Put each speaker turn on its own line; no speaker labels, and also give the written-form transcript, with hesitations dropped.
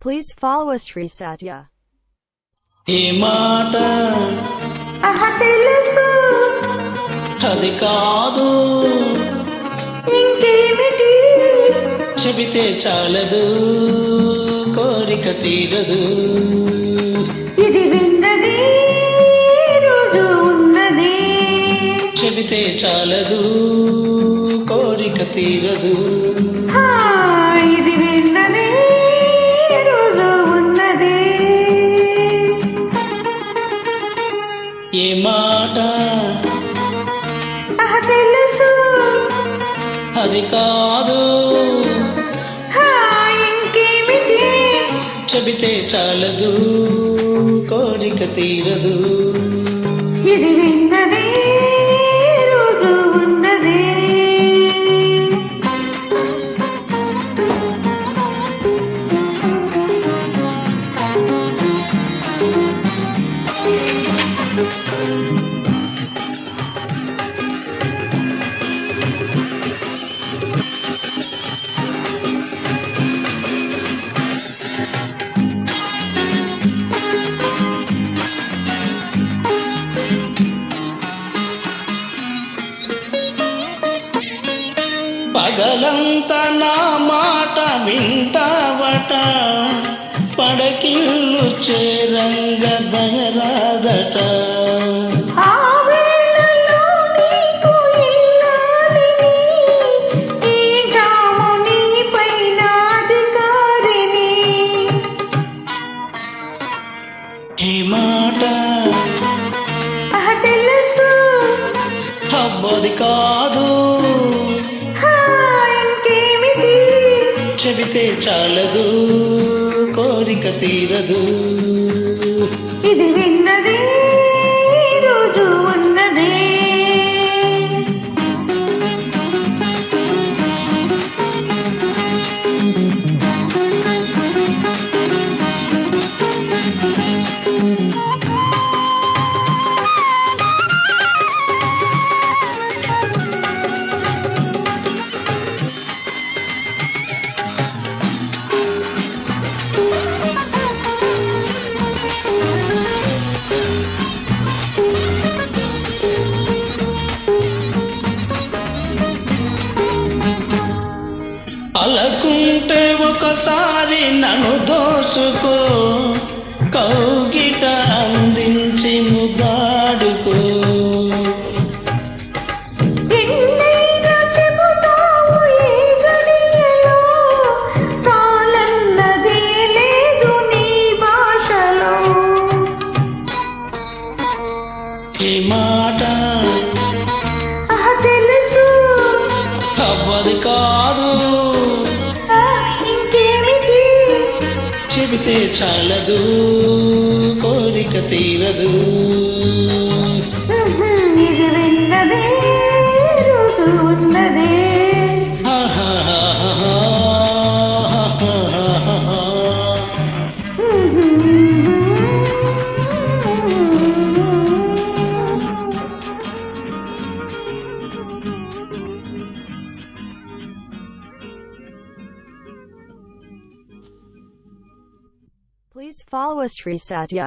Please follow us Sri Satya.
ఏ మాట
తెలుసు
అది కాదు,
ఇంకేమిటి
చెబితే చాలదు, కోరిక తీరదు.
ఇది విన్నది రోజు ఉన్నది,
చెబితే చాలదు, కోరిక తీరదు.
హా, ఇది విన్నది రోజు ఉన్నది.
ఏ మాట
తెలుసు
అది కాదు,
హా, ఇంకేమిటి
చెబితే చాలదు, కోరిక తీరదు.
ఇది విన్నది రోజు ఉన్నది.
పగలంతా నా మాట వింటావట, పడకిల్లు చేరంగ దయరాదట.
ఆ వేళలో నీకు ఇల్లాలిని, ఈ జాము నీపైన అధికారిని.
ఏ మాట
తెలుసు
అబ్బది కాదు,
హా, ఇంకేమిటి
చెబితే చాలదు, కోరిక తీరదు.
ఇది విన్నది రోజు ఉన్నది.
అలకుంటే ఒకసారి నన్ను దోసుకో, కౌగిట అందించి ముదాడుకో.
ఎన్నైనా చెబుతావు ఈ గడియలో, చాలన్నదే లేదు నీ భాషలో.
ఏ మాట
తెలుసు
అవ్వది కాదు,
ఇంకేమిటి
చెబితే చాలదు, కోరిక తీరదు.
ఇది విన్నదే రోజు ఉన్నదే.
Please follow us Sri Satya.